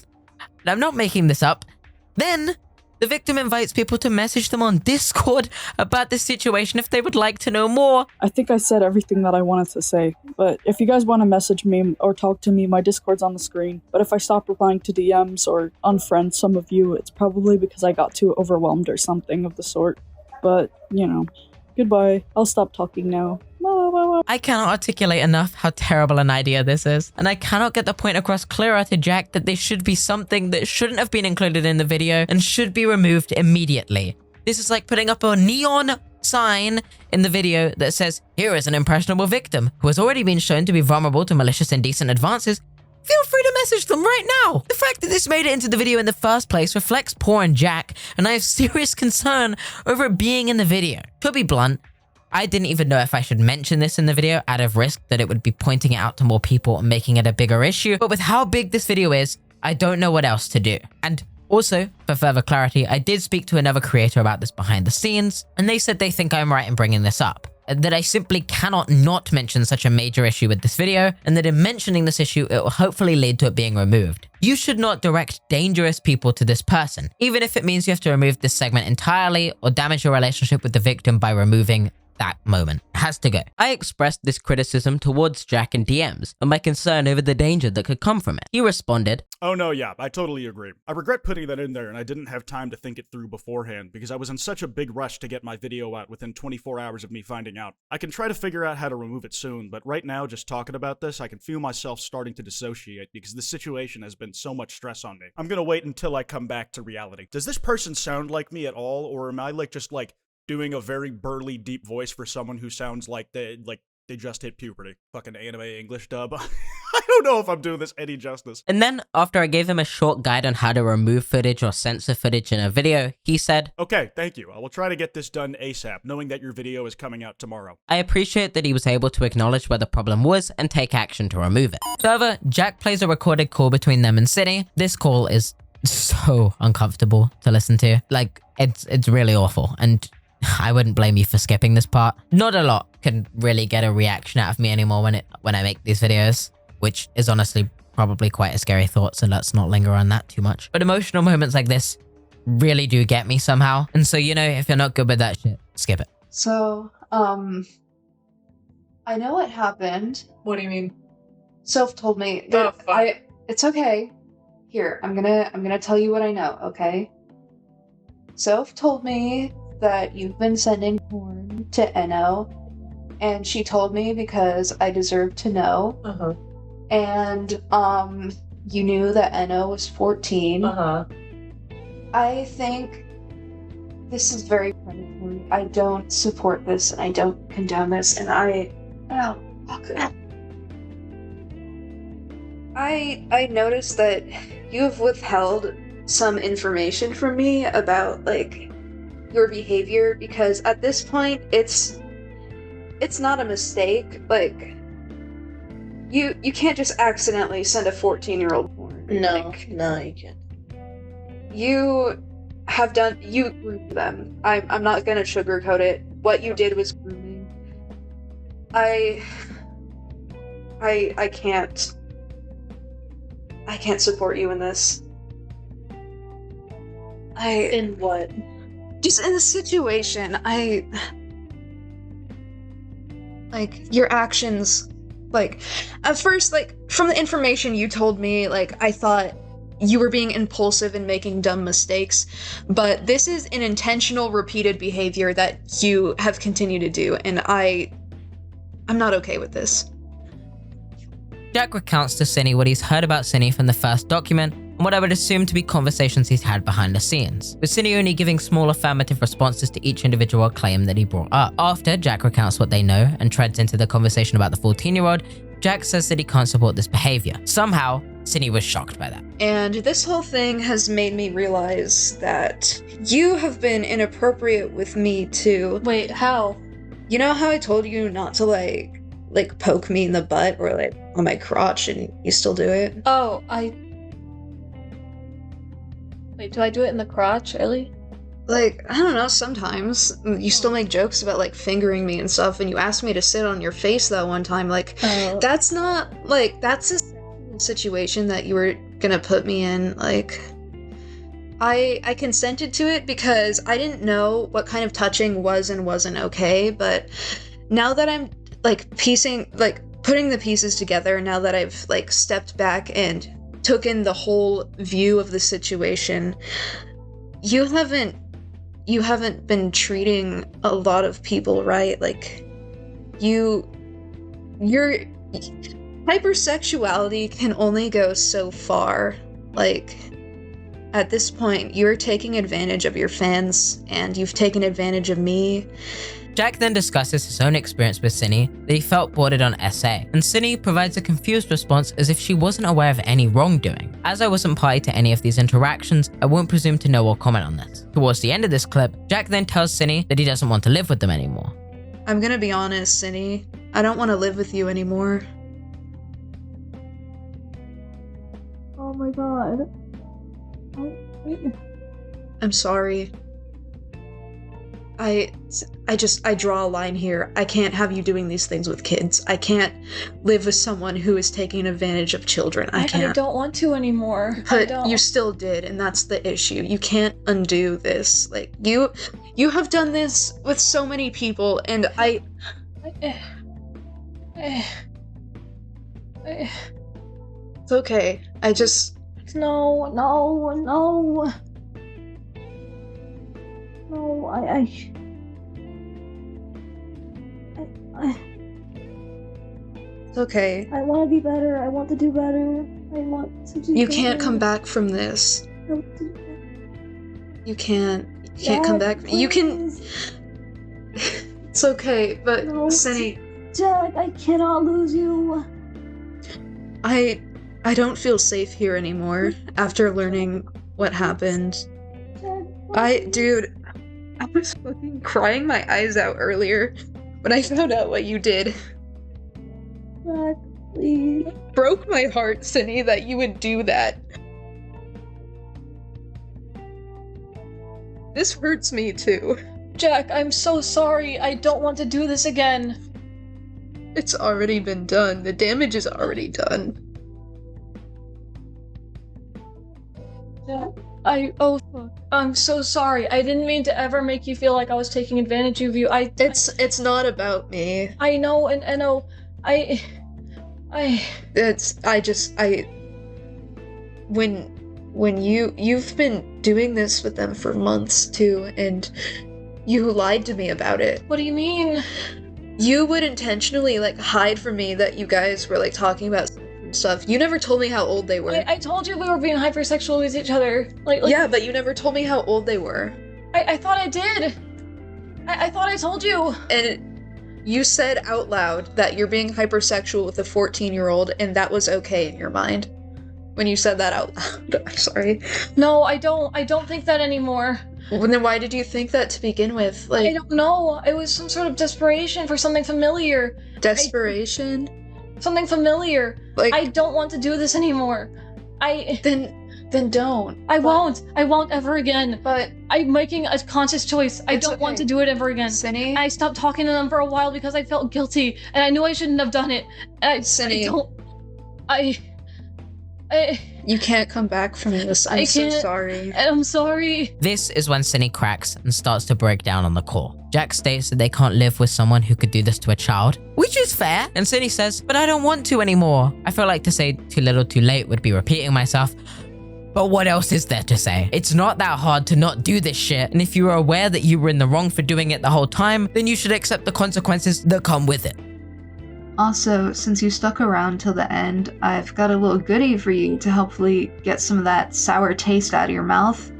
A: and I'm not making this up, then the victim invites people to message them on Discord about this situation if they would like to know more.
E: I think I said everything that I wanted to say, but if you guys want to message me or talk to me, my Discord's on the screen. But if I stop replying to DMs or unfriend some of you, it's probably because I got too overwhelmed or something of the sort. But, you know, goodbye. I'll stop talking now.
A: I cannot articulate enough how terrible an idea this is, and I cannot get the point across clearer to Jack that this should be something that shouldn't have been included in the video and should be removed immediately. This is like putting up a neon sign in the video that says, "Here is an impressionable victim who has already been shown to be vulnerable to malicious indecent advances. Feel free to message them right now." The fact that this made it into the video in the first place reflects poor on Jack, and I have serious concern over it being in the video. To be blunt, I didn't even know if I should mention this in the video out of risk that it would be pointing it out to more people and making it a bigger issue, but with how big this video is, I don't know what else to do. And also, for further clarity, I did speak to another creator about this behind the scenes, and they said they think I'm right in bringing this up. that I simply cannot not mention such a major issue with this video, and that in mentioning this issue, it will hopefully lead to it being removed. You should not direct dangerous people to this person, even if it means you have to remove this segment entirely or damage your relationship with the victim by removing that moment. It has to go. I expressed this criticism towards Jack in DMs and my concern over the danger that could come from it. He responded,
D: "Oh no, yeah, I totally agree. I regret putting that in there, and I didn't have time to think it through beforehand because I was in such a big rush to get my video out within 24 hours of me finding out. I can try to figure out how to remove it soon, but right now, just talking about this, I can feel myself starting to dissociate because this situation has been so much stress on me. I'm gonna wait until I come back to reality. Does this person sound like me at all, or am I just doing a very burly, deep voice for someone who sounds like they just hit puberty? Fucking anime English dub." I don't know if I'm doing this any justice.
A: and then after I gave him a short guide on how to remove footage or censor footage in a video, he said,
D: "Okay, thank you. I will try to get this done ASAP, knowing that your video is coming out tomorrow."
A: I appreciate that he was able to acknowledge where the problem was and take action to remove it. Further, Jack plays a recorded call between them and Synni. This call is so uncomfortable to listen to. It's really awful, and I wouldn't blame you for skipping this part. Not a lot can really get a reaction out of me anymore when I make these videos, which is honestly probably quite a scary thought, so let's not linger on that too much. But emotional moments like this really do get me somehow, and so, if you're not good with that shit, skip it.
B: So, I know what happened.
F: What do you mean?
B: Soph told me
F: Oh,
B: that
F: fuck.
B: it's okay. Here, I'm gonna tell you what I know, okay? Soph told me that you've been sending porn to Eno, and she told me because I deserve to know.
F: Uh-huh.
B: And you knew that Eno was 14.
F: Uh-huh.
B: I think this is very predatory. I don't support this, and I don't condone this, and I noticed that you have withheld some information from me about your behavior, because at this point it's not a mistake. You can't just accidentally send a 14-year-old porn.
F: No, you can't.
B: You groomed them. I'm not gonna sugarcoat it. What you did was grooming. I can't support you in this.
F: In what?
B: Just in the situation, your actions, at first, from the information you told me, I thought you were being impulsive and making dumb mistakes, but this is an intentional, repeated behavior that you have continued to do, and I'm not okay with this.
A: Jack recounts to Synni what he's heard about Synni from the first document and what I would assume to be conversations he's had behind the scenes, with Synni only giving small affirmative responses to each individual claim that he brought up. After Jack recounts what they know and treads into the conversation about the 14-year-old, Jack says that he can't support this behavior. Somehow, Synni was shocked by that.
B: And this whole thing has made me realize that you have been inappropriate with me too.
F: Wait, how?
B: You know how I told you not to poke me in the butt or on my crotch, and you still do it?
F: Oh, Wait, do I do it in the crotch, really?
B: I don't know, sometimes. You still make jokes about fingering me and stuff, and you asked me to sit on your face that one time. That's not, that's a sexual situation that you were gonna put me in. I consented to it because I didn't know what kind of touching was and wasn't okay, but now that I'm putting the pieces together, now that I've stepped back and took in the whole view of the situation, you haven't been treating a lot of people right. Your hypersexuality can only go so far. At this point, you're taking advantage of your fans, and you've taken advantage of me.
A: Jack then discusses his own experience with Synni, that he felt boarded on SA, and Synni provides a confused response as if she wasn't aware of any wrongdoing. As I wasn't party to any of these interactions, I won't presume to know or comment on this. Towards the end of this clip, Jack then tells Synni that he doesn't want to live with them anymore.
B: I'm gonna be honest, Synni. I don't want to live with you anymore.
E: Oh my god.
B: I'm sorry.
G: I draw a line here. I can't have you doing these things with kids. I can't live with someone who is taking advantage of children. I can't.
F: I don't want to anymore.
G: But you still did, and that's the issue. You can't undo this. Like, you have done this with so many people, and it's okay.
F: No,
G: It's okay.
F: I want to be better. I want to do better. I want to do
G: You
F: better.
G: can't come back from this.
F: I want to do better.
G: You can't come back. You can. It's okay, but
F: No.
G: Synni,
F: Jack, I cannot lose you.
G: I don't feel safe here anymore after learning what happened.
F: Jack,
G: Dude, I was fucking crying my eyes out earlier when I found out what you did.
F: Jack, please.
G: Broke my heart, Synni, that you would do that. This hurts me too.
F: Jack, I'm so sorry. I don't want to do this again.
G: It's already been done. The damage is already done.
F: Jack, fuck. I'm so sorry. I didn't mean to ever make you feel like I was taking advantage of you.
G: It's not about me.
F: I know, and I know.
G: When you've been doing this with them for months too, and you lied to me about it.
F: What do you mean?
G: You would intentionally like hide from me that you guys were like talking about stuff. You never told me how old they were.
F: I told you we were being hypersexual with each other. Like
G: yeah, but you never told me how old they were.
F: I thought I did. I thought I told you.
G: And you said out loud that you're being hypersexual with a 14-year-old, and that was okay in your mind. When you said that out loud. I'm sorry.
F: No, I don't think that anymore.
G: Well, then why did you think that to begin with? Like,
F: I don't know. It was some sort of desperation for something familiar.
G: desperation?
F: Something familiar.
G: Like,
F: I don't want to do this anymore.
G: Then don't.
F: I won't ever again.
G: But
F: I'm making a conscious choice. I
G: It's
F: don't want
G: okay.
F: to do it ever again.
G: Synni,
F: I stopped talking to them for a while because I felt guilty, and I knew I shouldn't have done it.
G: Synni.
F: You
G: can't come back from this. I'm so
F: can't.
G: sorry.
F: I'm sorry.
A: This is when Synni cracks and starts to break down on the core. Jack states that they can't live with someone who could do this to a child, which is fair. And Synni says, but I don't want to anymore. I feel like to say too little too late would be repeating myself. But what else is there to say? It's not that hard to not do this shit. And if you were aware that you were in the wrong for doing it the whole time, then you should accept the consequences that come with it.
B: Also, since you stuck around till the end, I've got a little goodie for you to hopefully get some of that sour taste out of your mouth.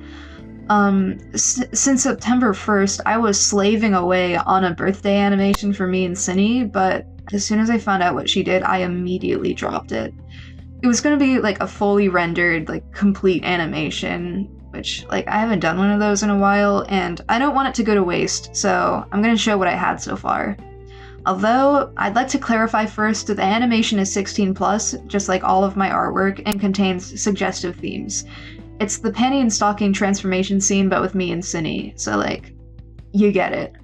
B: Since September 1st, I was slaving away on a birthday animation for me and Synni, but as soon as I found out what she did, I immediately dropped it. It was gonna be like a fully rendered, like complete animation, which like I haven't done one of those in a while, and I don't want it to go to waste, so I'm gonna show what I had so far. Although, I'd like to clarify first that the animation is 16+, just like all of my artwork, and contains suggestive themes. It's the panty and stocking transformation scene, but with me and Synni, so like, you get it.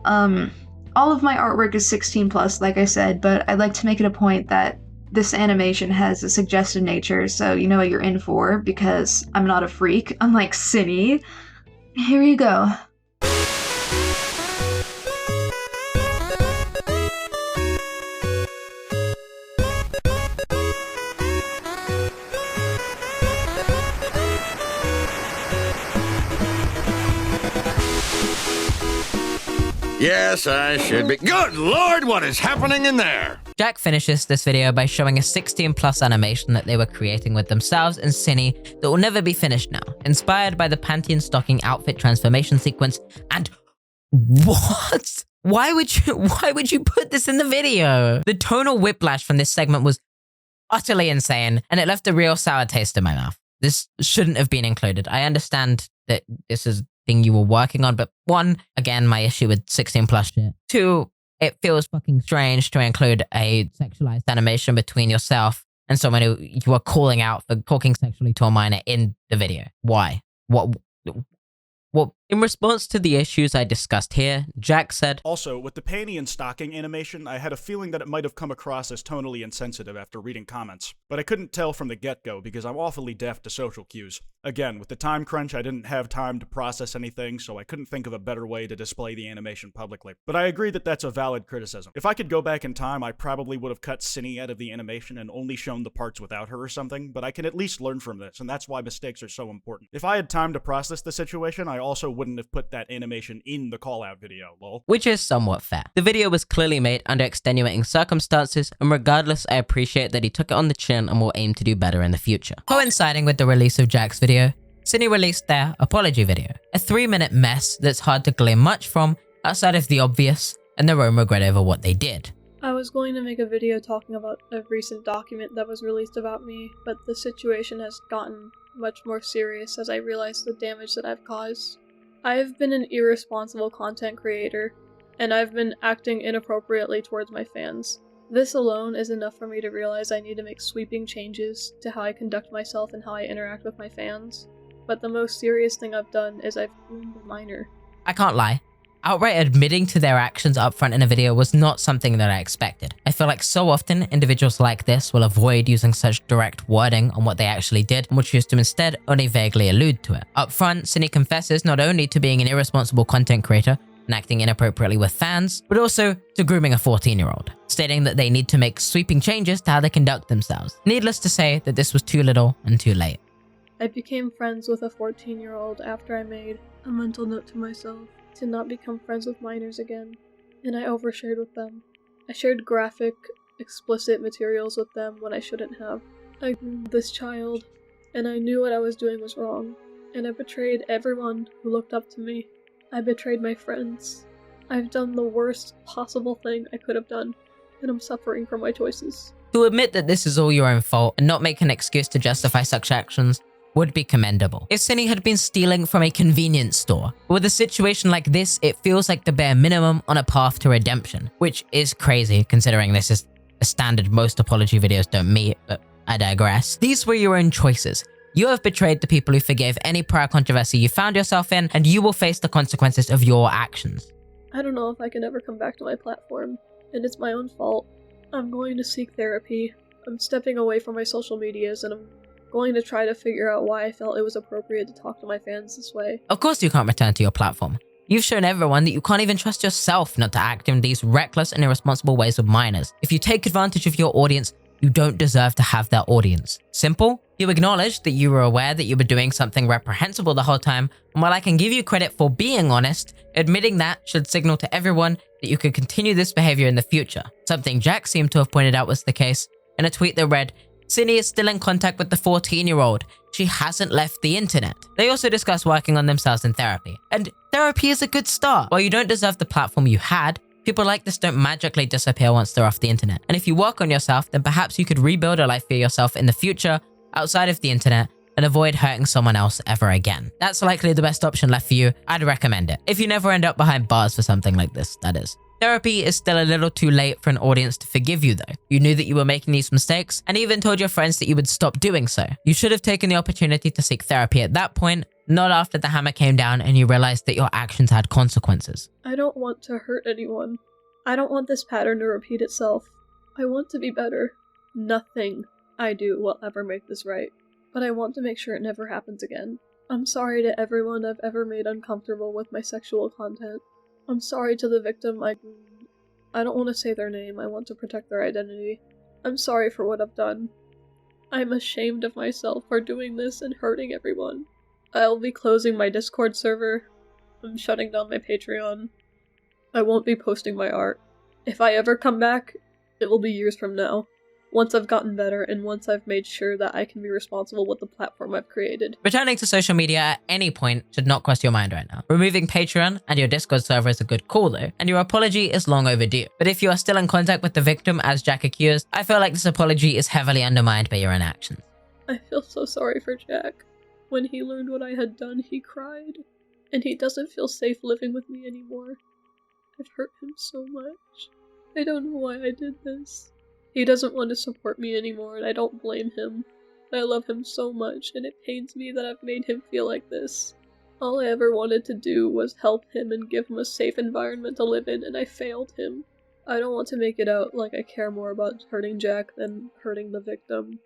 B: All of my artwork is 16+, like I said, but I'd like to make it a point that this animation has a suggestive nature, so you know what you're in for, because I'm not a freak, unlike Synni. Here you go.
H: Yes, I should be. Good Lord, what is happening in there?
A: Jack finishes this video by showing a 16+ animation that they were creating with themselves and Synni that will never be finished now, inspired by the panty and stocking outfit transformation sequence. And what? Why would you put this in the video? The tonal whiplash from this segment was utterly insane, and it left a real sour taste in my mouth. This shouldn't have been included. I understand that this is thing you were working on, but one, again, my issue with 16+ shit. Two, it feels fucking strange to include a sexualized animation between yourself and someone who you are calling out for talking sexually to a minor in the video. Why? What In response to the issues I discussed here, Jack said,
D: Also, with the panty and stocking animation, I had a feeling that it might have come across as tonally insensitive after reading comments, but I couldn't tell from the get-go because I'm awfully deaf to social cues. Again, with the time crunch, I didn't have time to process anything, so I couldn't think of a better way to display the animation publicly. But I agree that that's a valid criticism. If I could go back in time, I probably would have cut Synni out of the animation and only shown the parts without her or something, but I can at least learn from this, and that's why mistakes are so important. If I had time to process the situation, I also wouldn't have put that animation in the call-out video, lol.
A: which is somewhat fair. The video was clearly made under extenuating circumstances, and regardless, I appreciate that he took it on the chin and will aim to do better in the future. Coinciding with the release of Jack's video, Synni released their apology video, a 3-minute mess that's hard to glean much from outside of the obvious and their own regret over what they did.
F: I was going to make a video talking about a recent document that was released about me, but the situation has gotten much more serious as I realize the damage that I've caused. I have been an irresponsible content creator, and I've been acting inappropriately towards my fans. This alone is enough for me to realize I need to make sweeping changes to how I conduct myself and how I interact with my fans. But the most serious thing I've done is I've groomed a minor.
A: I can't lie. Outright admitting to their actions upfront in a video was not something that I expected. I feel like so often individuals like this will avoid using such direct wording on what they actually did and will choose to instead only vaguely allude to it. Upfront, Synni confesses not only to being an irresponsible content creator and acting inappropriately with fans, but also to grooming a 14-year-old, stating that they need to make sweeping changes to how they conduct themselves. Needless to say that this was too little and too late.
F: I became friends with a 14-year-old after I made a mental note to myself to not become friends with minors again, and I overshared with them. I shared graphic, explicit materials with them when I shouldn't have. I groomed this child, and I knew what I was doing was wrong, and I betrayed everyone who looked up to me. I betrayed my friends. I've done the worst possible thing I could have done, and I'm suffering for my choices.
A: To admit that this is all your own fault and not make an excuse to justify such actions would be commendable. If Synni had been stealing from a convenience store, but with a situation like this, it feels like the bare minimum on a path to redemption, which is crazy considering this is a standard most apology videos don't meet, but I digress. These were your own choices. You have betrayed the people who forgave any prior controversy you found yourself in, and you will face the consequences of your actions.
F: I don't know if I can ever come back to my platform, and it's my own fault. I'm going to seek therapy. I'm stepping away from my social medias, and I'm going to try to figure out why I felt it was appropriate to talk to my fans this way.
A: Of course you can't return to your platform. You've shown everyone that you can't even trust yourself not to act in these reckless and irresponsible ways with minors. If you take advantage of your audience, you don't deserve to have that audience. Simple? You acknowledge that you were aware that you were doing something reprehensible the whole time, and while I can give you credit for being honest, admitting that should signal to everyone that you could continue this behavior in the future. Something Jack seemed to have pointed out was the case in a tweet that read, "Synni is still in contact with the 14-year-old. She hasn't left the internet." They also discuss working on themselves in therapy. And therapy is a good start. While you don't deserve the platform you had, people like this don't magically disappear once they're off the internet. And if you work on yourself, then perhaps you could rebuild a life for yourself in the future outside of the internet and avoid hurting someone else ever again. That's likely the best option left for you. I'd recommend it. If you never end up behind bars for something like this, that is. Therapy is still a little too late for an audience to forgive you though. You knew that you were making these mistakes and even told your friends that you would stop doing so. You should have taken the opportunity to seek therapy at that point, not after the hammer came down and you realized that your actions had consequences.
F: I don't want to hurt anyone. I don't want this pattern to repeat itself. I want to be better. Nothing I do will ever make this right, but I want to make sure it never happens again. I'm sorry to everyone I've ever made uncomfortable with my sexual content. I'm sorry to the victim I groomed. I don't want to say their name, I want to protect their identity. I'm sorry for what I've done. I'm ashamed of myself for doing this and hurting everyone. I'll be closing my Discord server. I'm shutting down my Patreon. I won't be posting my art. If I ever come back, it will be years from now. Once I've gotten better and once I've made sure that I can be responsible with the platform I've created.
A: Returning to social media at any point should not cross your mind right now. Removing Patreon and your Discord server is a good call though, and your apology is long overdue. But if you are still in contact with the victim as Jack accused, I feel like this apology is heavily undermined by your own actions.
F: I feel so sorry for Jack. When he learned what I had done, he cried. And he doesn't feel safe living with me anymore. I've hurt him so much. I don't know why I did this. He doesn't want to support me anymore, and I don't blame him. I love him so much, and it pains me that I've made him feel like this. All I ever wanted to do was help him and give him a safe environment to live in, and I failed him. I don't want to make it out like I care more about hurting Jack than hurting the victim.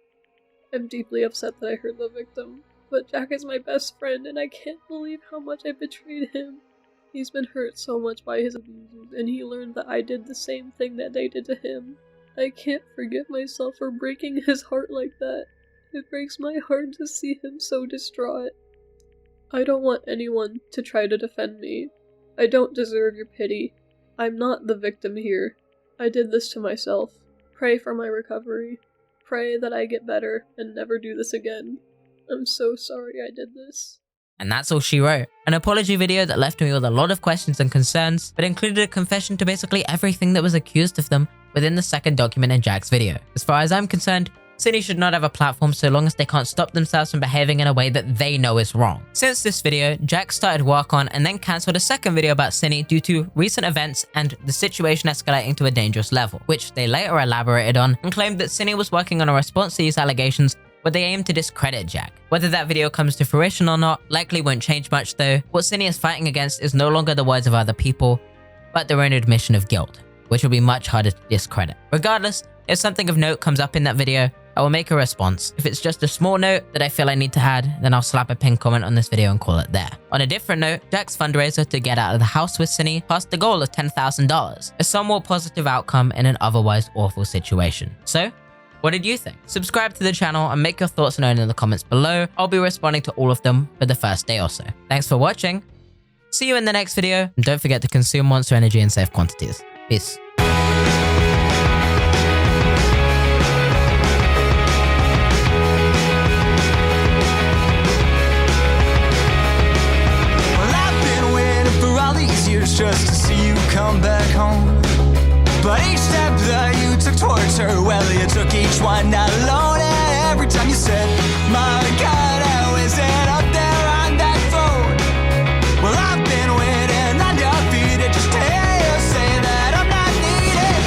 F: I'm deeply upset that I hurt the victim, but Jack is my best friend and I can't believe how much I betrayed him. He's been hurt so much by his abusers, and he learned that I did the same thing that they did to him. I can't forgive myself for breaking his heart like that. It breaks my heart to see him so distraught. I don't want anyone to try to defend me. I don't deserve your pity. I'm not the victim here. I did this to myself. Pray for my recovery. Pray that I get better and never do this again. I'm so sorry I did this.
A: And that's all she wrote. An apology video that left me with a lot of questions and concerns, but included a confession to basically everything that was accused of them within the second document in Jack's video. As far as I'm concerned, Synni should not have a platform so long as they can't stop themselves from behaving in a way that they know is wrong. Since this video, Jack started work on and then cancelled a second video about Synni due to recent events and the situation escalating to a dangerous level, which they later elaborated on and claimed that Synni was working on a response to these allegations where they aim to discredit Jack. Whether that video comes to fruition or not likely won't change much though. What Synni is fighting against is no longer the words of other people, but their own admission of guilt, which will be much harder to discredit. Regardless, if something of note comes up in that video, I will make a response. If it's just a small note that I feel I need to add, then I'll slap a pinned comment on this video and call it there. On a different note, Jack's fundraiser to get out of the house with Synni passed the goal of $10,000, a somewhat positive outcome in an otherwise awful situation. So, what did you think? Subscribe to the channel and make your thoughts known in the comments below. I'll be responding to all of them for the first day or so. Thanks for watching. See you in the next video, and don't forget to consume Monster Energy in safe quantities. Peace.
I: Just to see you come back home. But each step that you took towards her, well, you took each one alone. And every time you said, my God, how is it up there on that phone? Well, I've been waiting undefeated just to hear you say that I'm not needed.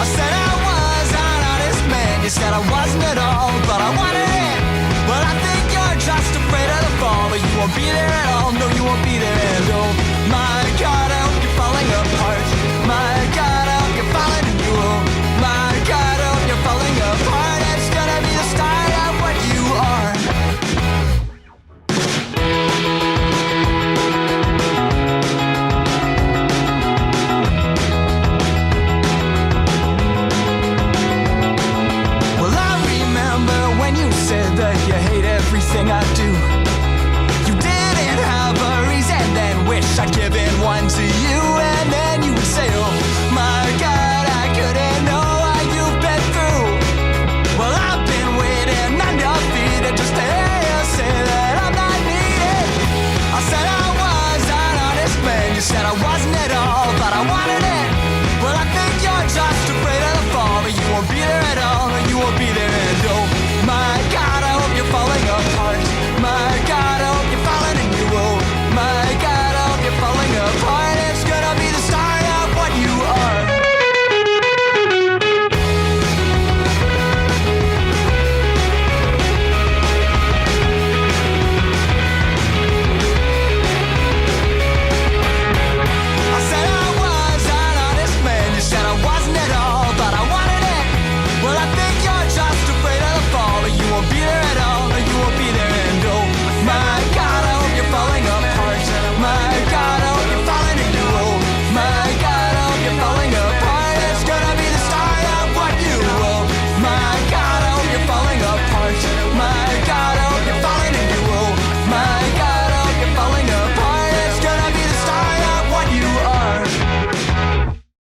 I: I said I was an honest man. You said I wasn't at all, but I wanted it. Well, I think you're just afraid of the fall, but you won't be there at all. No, you won't be there at all. My God, I hope you're falling apart. My God, I hope you're falling in you. My God, I hope you're falling apart. It's gonna be the start of what you are. Well, I remember when you said that you hate everything I do. You didn't have a reason, then wish I'd given one to you, and then you would say, oh my God, I couldn't know what you've been through. Well, I've been waiting undefeated just to hear you say that I'm not needed. I said I was an honest man. You said I wasn't at all, but I wanted it. Well, I think you're just afraid